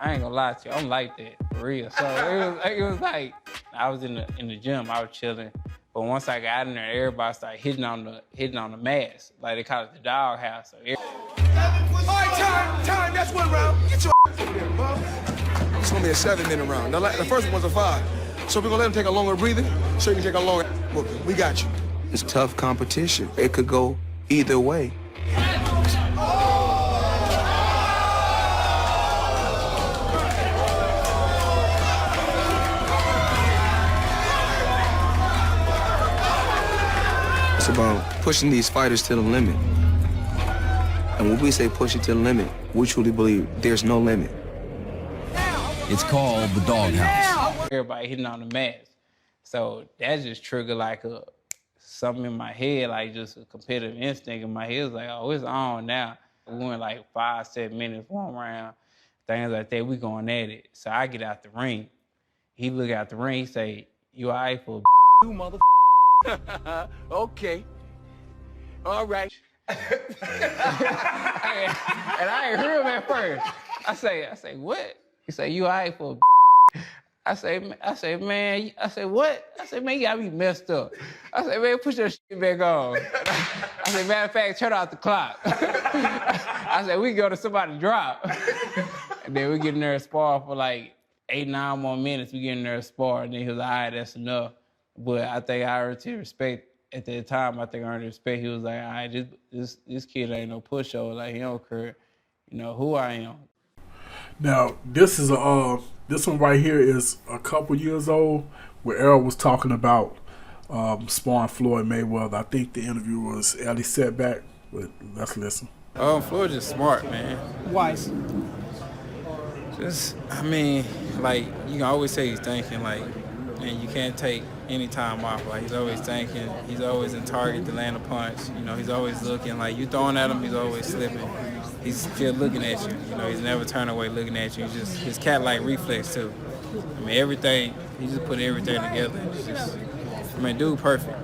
I ain't gonna lie to you, I'm like that, for real. So it was like, I was in the gym, I was chilling. But once I got in there, everybody started hitting on the mask. Like they call it the doghouse. So all right, time, that's 1 round. Get your in there, bro. It's gonna be a 7-minute round. Now, the first one was a 5. So we're gonna let him take a longer breather, so you can take a longer whooping. We got you. It's tough competition. It could go either way. It's about pushing these fighters to the limit. And when we say push it to the limit, we truly believe there's no limit. It's called the doghouse. Everybody hitting on the mask. So that just triggered like something in my head, like just a competitive instinct in my head. It was like, oh, it's on now. We went like 5, 7 minutes, 1 round, things like that. We going at it. So I get out the ring. He look out the ring, he say, you all right for You mother. Okay. All right. and I ain't heard him at first. I say, what? He say, you all right for I say, man, I say, what? I say, man, you gotta be messed up. I say, man, put your shit back on. I say, matter of fact, turn off the clock. I said, we go to somebody drop. And then we get in there and spar for like 8, 9 more minutes. We get in there and spar, and then he was like, all right, that's enough. But I think I earned his respect at that time. I think I earned respect. He was like, all right, this kid ain't no pushover. Like, he don't care, who I am. Now, this is this one right here is a couple years old, where Errol was talking about sparring Floyd Mayweather. I think the interview was Ellie Setback, but let's listen. Floyd just smart, man. Why? Just, I mean, like, you can always say he's thinking, like, and you can't take any time off. Like, he's always thinking, he's always in target to land a punch. He's always looking. Like, you throwing at him, he's always slipping. He's still looking at you. He's never turning away looking at you. Just his cat-like reflex, too. I mean, everything, he just put everything together. It's just, I mean, dude, perfect.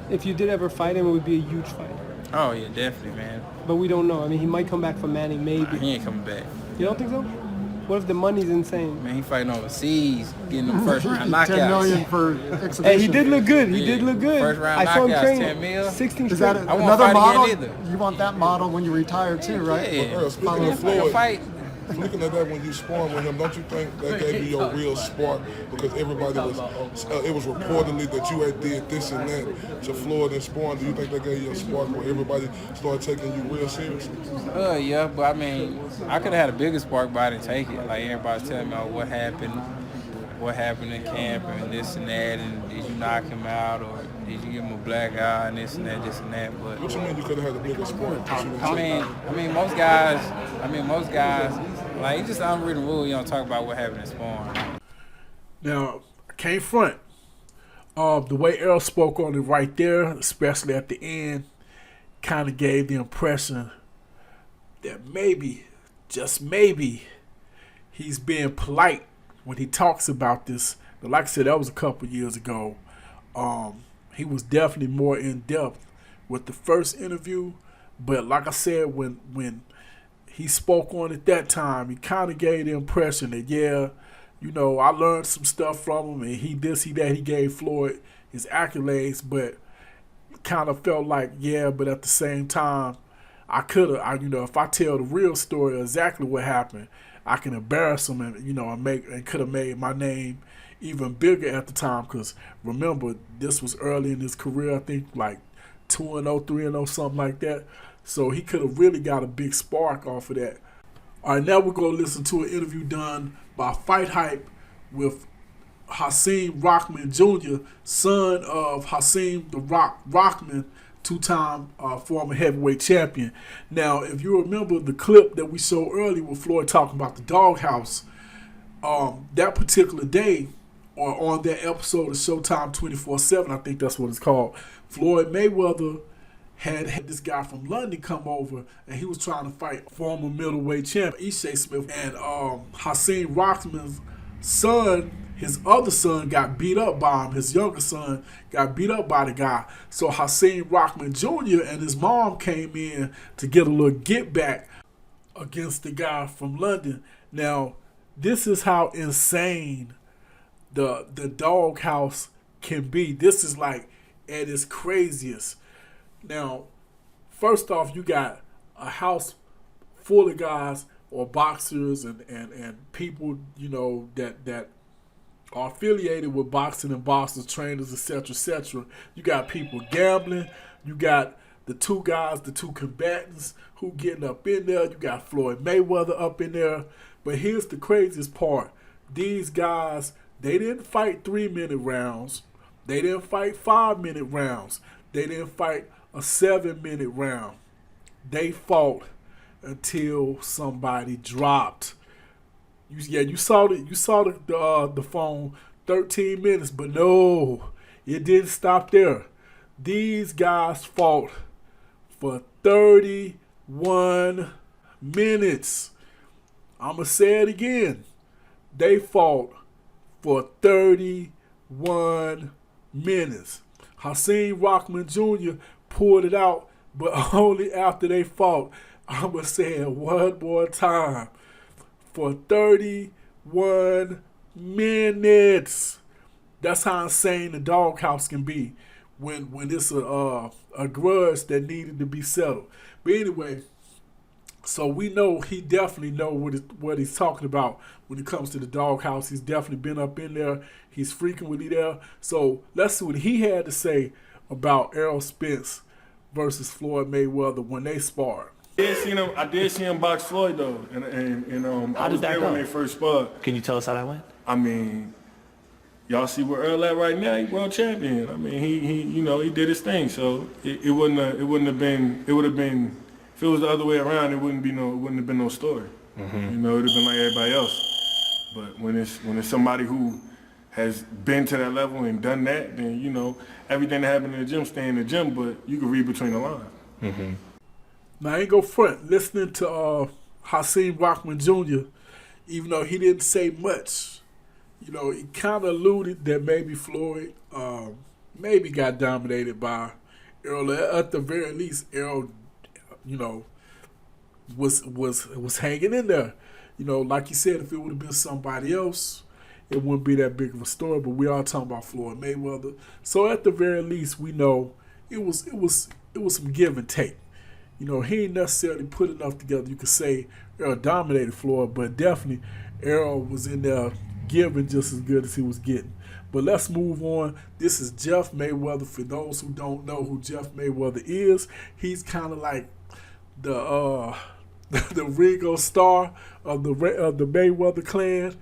If you did ever fight him, it would be a huge fight. Oh, yeah, definitely, man. But we don't know. I mean, he might come back for Manning, maybe. He ain't coming back. You don't think so? What if the money's insane? Man, he fighting overseas, getting them first round knockouts. 10 million for exhibition. Hey, he did look good. He did look good. First round I saw him knockouts, train 10 mil. 16 Is straight. that I won't another fight model? again either. You want that model when you retire too, right? Yeah. Well, speaking of Floyd, Fight. looking at that when you sparring with him, don't you think that gave you your real spark? Because everybody was, it was reportedly that you had did this and that to Floyd and sparring. Do you think that gave you a spark where everybody started taking you real seriously? Yeah, but I mean, I could have had a bigger spark, but I didn't take it. Like, everybody's telling me, oh, what happened in camp and this and that, and did you knock him out, or did you give him a black eye and this and that, this and that. But What you mean you could have had a bigger spark? I mean, most guys, like, it's just an unwritten rule. You don't talk about what happened in sparring. Now, I can't front. The way Errol spoke on it right there, especially at the end, kind of gave the impression that maybe, just maybe, he's being polite when he talks about this. But like I said, that was a couple years ago. He was definitely more in depth with the first interview. But like I said, when he spoke on it that time, he kind of gave the impression that, yeah, I learned some stuff from him, and he this, he that. He gave Floyd his accolades, but kind of felt like, yeah, but at the same time, I could have, if I tell the real story, exactly what happened, I can embarrass him and, and could have made my name even bigger at the time. Because remember, this was early in his career, I think like 2-0, 3-0, something like that. So he could have really got a big spark off of that. All right, now we're going to listen to an interview done by Fight Hype with HASIM Rahman Jr., son of HASIM the Rock Rahman, two-time former heavyweight champion. Now, if you remember the clip that we saw earlier with Floyd talking about the doghouse, that particular day, or on that episode of Showtime 24/7, I think that's what it's called, Floyd Mayweather had this guy from London come over, and he was trying to fight former middleweight champ Ishai Smith, and HASIM Rahman's son, his other son, got beat up by him. His younger son got beat up by the guy. So HASIM Rahman Jr. and his mom came in to get a little get back against the guy from London. Now, this is how insane the doghouse can be. This is like at its craziest. Now, first off, you got a house full of guys or boxers and people, you know, that are affiliated with boxing and boxers, trainers, etc., etc. You got people gambling. You got the two guys, the two combatants who getting up in there. You got Floyd Mayweather up in there. But here's the craziest part. These guys, they didn't fight 3-minute rounds. They didn't fight 5-minute rounds. They didn't fight a 7-minute round. They fought until somebody dropped. You saw the phone 13 minutes, but no, it didn't stop there. These guys fought for 31 minutes. I'm going to say it again. They fought for 31 minutes. HASIM Rahman Jr. pulled it out, but only after they fought. I'm going to say it one more time. For 31 minutes. That's how insane the doghouse can be when it's a grudge that needed to be settled. But anyway, so we know he definitely know what he's talking about when it comes to the doghouse. He's definitely been up in there. He's frequently there. So let's see what he had to about Errol Spence versus Floyd Mayweather when they sparred. I did see him box Floyd though, and I was there when they first sparred. Can you tell us how that went? I mean, y'all see where Earl at right now? He world champion. I mean, he did his thing. So it wouldn't have been. It would have been. If it was the other way around, it wouldn't have been no story. Mm-hmm. You know, it would have been like everybody else. But when it's somebody who has been to that level and done that, then you know everything that happened in the gym stay in the gym. But you can read between the lines. Mm-hmm. Now, I ain't go front. Listening to HASIM Rahman Jr., even though he didn't say much, you know, he kind of alluded that maybe Floyd maybe got dominated by Errol. At the very least, Errol, you know, was hanging in there. You know, like you said, if it would have been somebody else, it wouldn't be that big of a story. But we are talking about Floyd Mayweather, so at the very least, we know it was some give and take. You know, he ain't necessarily put enough together. You could say Errol dominated Floyd, but definitely Errol was in there giving just as good as he was getting. But let's move on. This is Jeff Mayweather. For those who don't know who Jeff Mayweather is, he's kind of like the Ringo Starr of the Mayweather clan.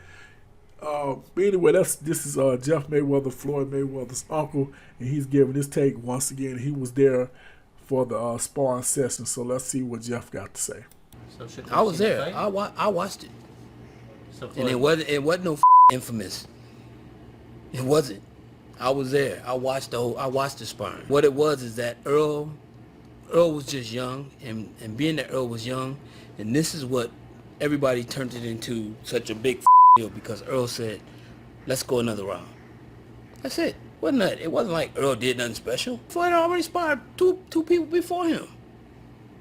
But anyway, this is Jeff Mayweather, Floyd Mayweather's uncle, and he's giving his take once again. He was there for the sparring session, so let's see what Jeff got to say. So I was there. I watched it, so and it wasn't no infamous. It wasn't. I was there. I watched the sparring. What it was is that Earl was just young, and being that Earl was young, and this is what everybody turned it into such a big deal because Earl said, "Let's go another round." That's it. It wasn't like Earl did nothing special. Floyd already sparred two people before him.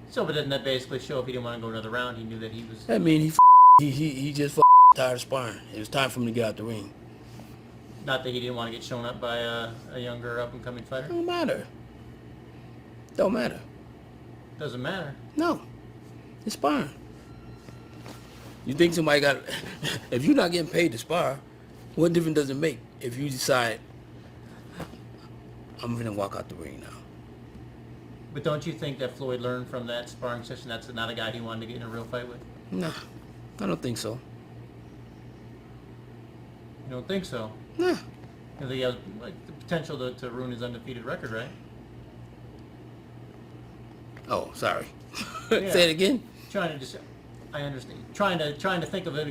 So, but doesn't that basically show if he didn't want to go another round, he knew that he was... I mean, he just tired of sparring. It was time for him to get out the ring. Not that he didn't want to get shown up by a younger up-and-coming fighter? Don't matter. Don't matter. Doesn't matter? No. It's sparring. You think somebody got... If you're not getting paid to spar, what difference does it make if you decide... I'm going to walk out the ring now. But don't you think that Floyd learned from that sparring session that's not a guy he wanted to get in a real fight with? No, I don't think so. You don't think so? No. You think he has like the potential to ruin his undefeated record, right? Oh, sorry. Yeah. Say it again. I understand. Trying to think of a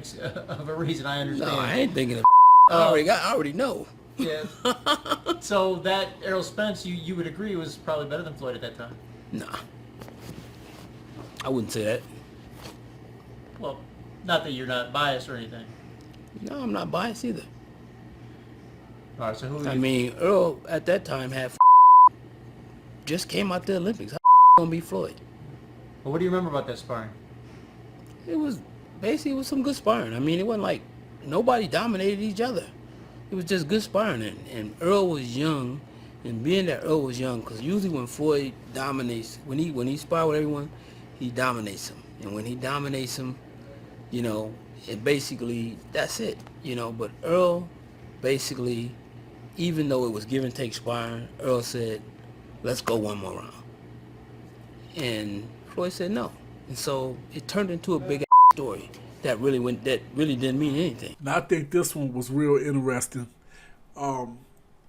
reason. I understand. No, I ain't thinking of. I already know. Yeah. So that Errol Spence, you would agree was probably better than Floyd at that time? Nah. I wouldn't say that. Well, not that you're not biased or anything. No, I'm not biased either. All right, so who? I mean, Earl at that time had just came out the Olympics. How gonna be Floyd? Well, what do you remember about that sparring? It was basically some good sparring. I mean, it wasn't like nobody dominated each other. It was just good sparring, and Earl was young, and being that Earl was young, because usually when Floyd dominates, when he spar with everyone, he dominates them, and when he dominates them, you know, it basically that's it, you know. But Earl, basically, even though it was give and take sparring, Earl said, "Let's go one more round," and Floyd said no, and so it turned into a big story that really didn't mean anything. Now I think this one was real interesting.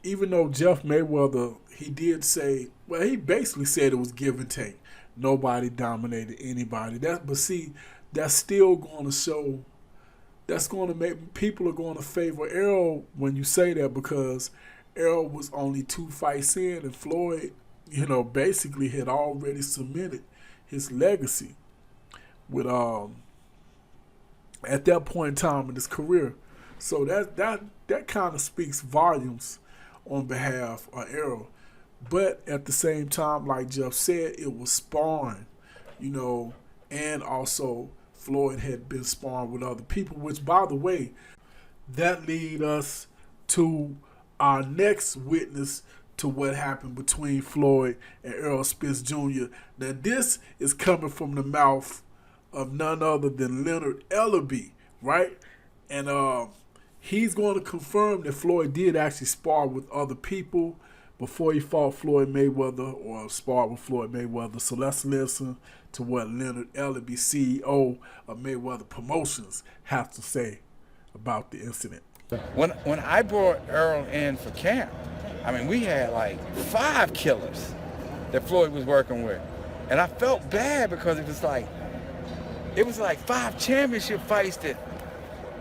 Even though Jeff Mayweather, he did say, well, he basically said it was give and take. Nobody dominated anybody. But see, that's still going to show. That's going to make people are going to favor Errol when you say that, because Errol was only 2 fights in, and Floyd, you know, basically had already cemented his legacy with at that point in time in his career. So that kind of speaks volumes on behalf of Errol. But at the same time, like Jeff said, it was sparring, you know, and also Floyd had been sparring with other people, which, by the way, that lead us to our next witness to what happened between Floyd and Errol Spence Jr. Now, this is coming from the mouth of none other than Leonard ELLERBE, right? And he's going to confirm that Floyd did actually spar with other people before he fought Floyd Mayweather, or sparred with Floyd Mayweather. So let's listen to what Leonard ELLERBE, CEO of Mayweather Promotions, has to say about the incident. When I brought Errol in for camp, I mean, we had like 5 killers that Floyd was working with. And I felt bad because it was like 5 championship fights that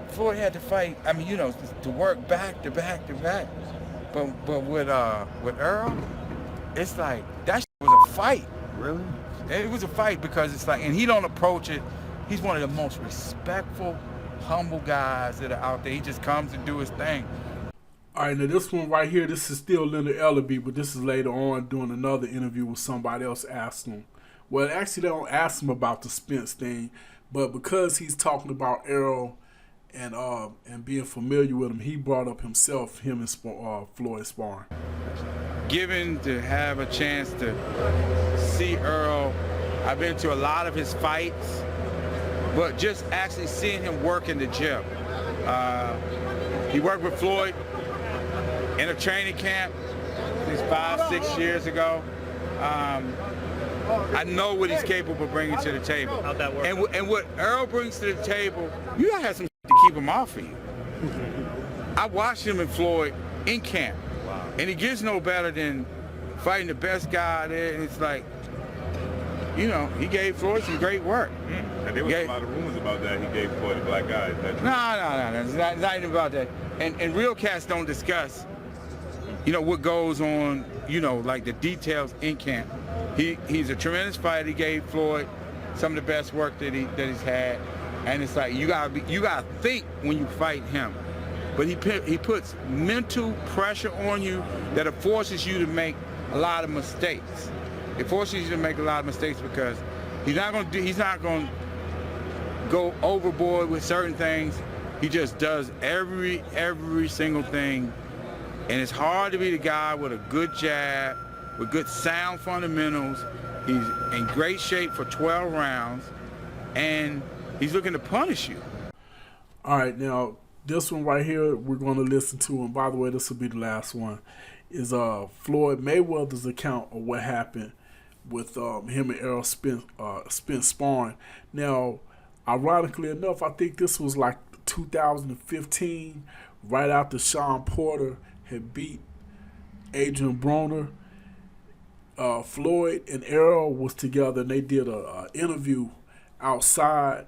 Floyd had to fight. I mean, you know, to work back to back to back. But with Errol, it's like that shit was a fight. Really? It was a fight because it's like, and he don't approach it. He's one of the most respectful, humble guys that are out there. He just comes and do his thing. All right, now this one right here, this is still Leonard ELLERBE, but this is later on doing another interview with somebody else asked him. Well, actually, they don't ask him about the Spence thing, but because he's talking about Errol and being familiar with him, he brought up himself, him and Floyd sparring. Given to have a chance to see Errol, I've been to a lot of his fights, but just actually seeing him work in the gym. He worked with Floyd in a training camp 5, 6 years ago. I know what he's capable of bringing to the table. How'd that work? And what Errol brings to the table, you gotta have some to keep him off of you. I watched him and Floyd in camp, and he gets no better than fighting the best guy there, and it's like, you know, he gave Floyd some great work. And there was a lot of rumors about that. He gave Floyd a black eye. No. It's not even about that. And real cats don't discuss, you know, what goes on, you know, like the details in camp. He's a tremendous fighter. He gave Floyd some of the best work that he's had. And it's like, you gotta think when you fight him. But he puts mental pressure on you that it forces you to make a lot of mistakes. It forces you to make a lot of mistakes because he's not gonna go overboard with certain things. He just does every single thing. And it's hard to be the guy with a good jab, with good sound fundamentals. He's in great shape for 12 rounds, and he's looking to punish you. All right, now this one right here we're going to listen to, and by the way, this will be the last one, is Floyd Mayweather's account of what happened with him and Errol Spence sparring. Now, ironically enough, I think this was like 2015, right after Sean Porter had beat Adrian Broner. Floyd and Errol was together, and they did an interview outside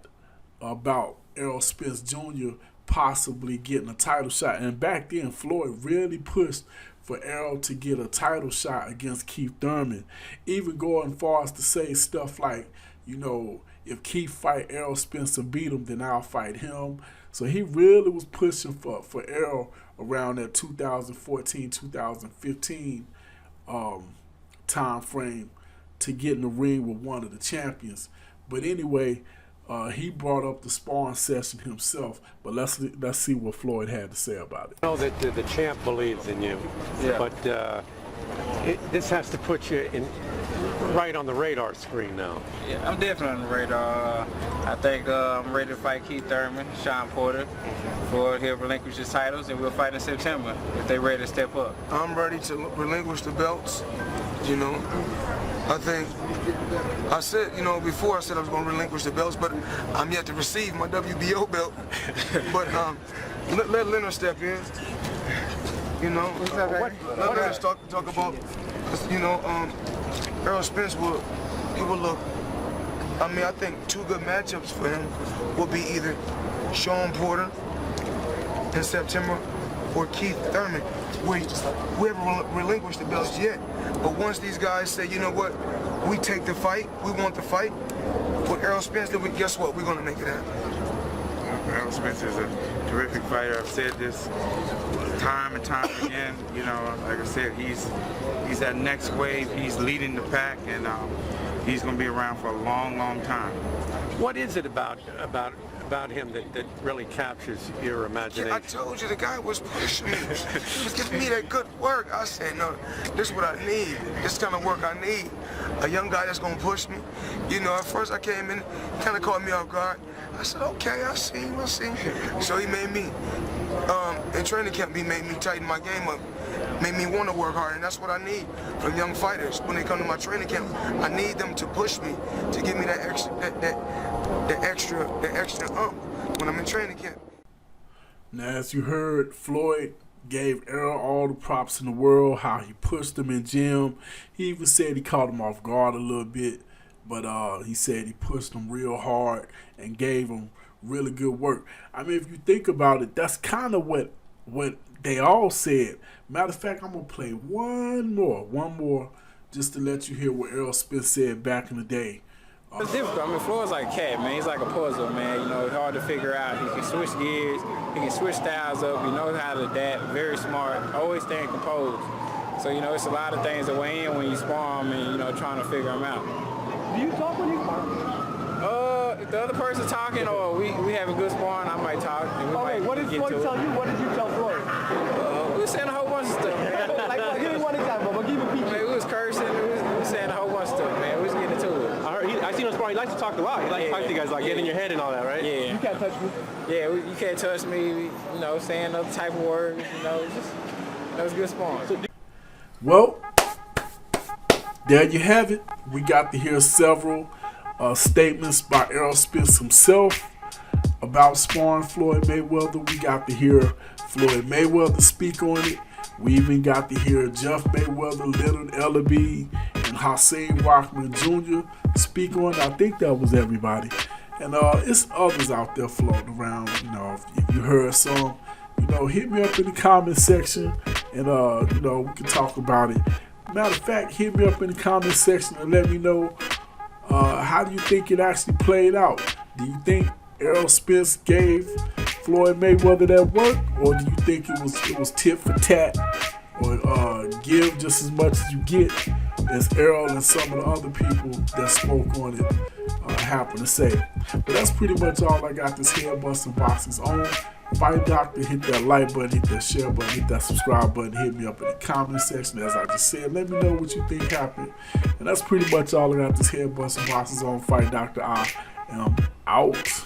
about Errol Spence Jr. possibly getting a title shot. And back then, Floyd really pushed for Errol to get a title shot against Keith Thurman, even going far as to say stuff like, you know, if Keith fight Errol Spence and beat him, then I'll fight him. So he really was pushing for Errol around that 2014, 2015 time frame to get in the ring with one of the champions. But anyway, he brought up the sparring session himself. But let's see what Floyd had to say about it. I know that the champ believes in you, but this has to put you right on the radar screen now. Yeah, I'm definitely on the radar. I think I'm ready to fight Keith Thurman, Sean Porter. Floyd, he'll relinquish his titles, and we'll fight in September if they're ready to step up. I'm ready to relinquish the belts, you know. I think, I said, you know, before I said I was going to relinquish the belts, but I'm yet to receive my WBO belt. But let Leonard step in, you know. Let Leonard talk about, you know, Errol Spence will look, I mean, I think two good matchups for him will be either Sean Porter in September or Keith Thurman. We haven't relinquished the belts yet, but once these guys say, you know what, we take the fight, we want the fight, with Errol Spence, then guess what, we're going to make it happen. Errol Spence is a terrific fighter. I've said this time and time again. You know, like I said, he's that next wave. He's leading the pack, and he's going to be around for a long, long time. What is it about him that really captures your imagination? Yeah, I told you, the guy was pushing me. He was giving me that good work. I said, no, this is what I need. This kind of work I need. A young guy that's going to push me. You know, at first I came in, kind of caught me off guard. I said, okay, I see him. So he made me, in training camp, he made me tighten my game up, made me want to work hard, and that's what I need from young fighters. When they come to my training camp, I need them to push me, to give me that extra when I'm in training camp. Now, as you heard, Floyd gave Errol all the props in the world, how he pushed him in gym. He even said he caught him off guard a little bit, but he said he pushed him real hard and gave him really good work. I mean, if you think about it, that's kind of what they all said. Matter of fact, I'm going to play one more, just to let you hear what Errol Spence said back in the day. It's difficult. I mean, Floyd's like a cat, man. He's like a puzzle, man. You know, it's hard to figure out. He can switch gears. He can switch styles up. He knows how to adapt. Very smart. Always staying composed. So, you know, it's a lot of things that weigh in when you spar him and, you know, trying to figure him out. Do you talk when you spar? If the other person's talking or we have a good sparring, I might talk. And we might what did Floyd tell you? What did you tell Floyd? We were saying a whole bunch of stuff, man. Like, give me one example, but give me a peek. Man, we was cursing. We was saying a whole bunch of stuff, man. We was getting into it. I seen him sparring. He likes to talk a lot. He likes to talk to you guys, like get in your head and all that, right? Yeah. You can't touch me. Yeah, you can't touch me. You know, saying other type of words. You know, just that was good sparring. Well, there you have it. We got to hear several statements by Errol Spence himself about sparring Floyd Mayweather. We got to hear Floyd Mayweather speak on it. We even got to hear Jeff Mayweather, Leonard, ELLERBE, and HASIM RAHMAN Jr. speak on it. I think that was everybody. And it's others out there floating around. You know, if you heard some, you know, hit me up in the comment section and, you know, we can talk about it. Matter of fact, hit me up in the comment section and let me know how do you think it actually played out. Do you think Errol Spence gave Floyd Mayweather that work, or do you think it was tit for tat, or give just as much as you get, as Errol and some of the other people that spoke on it happen to say? But that's pretty much all I got this head busting boxes on. Fight Doctor, hit that like button, hit that share button, hit that subscribe button, hit me up in the comment section. As I just said, let me know what you think happened. And that's pretty much all I got this head busting boxes on. Fight Doctor, I am out.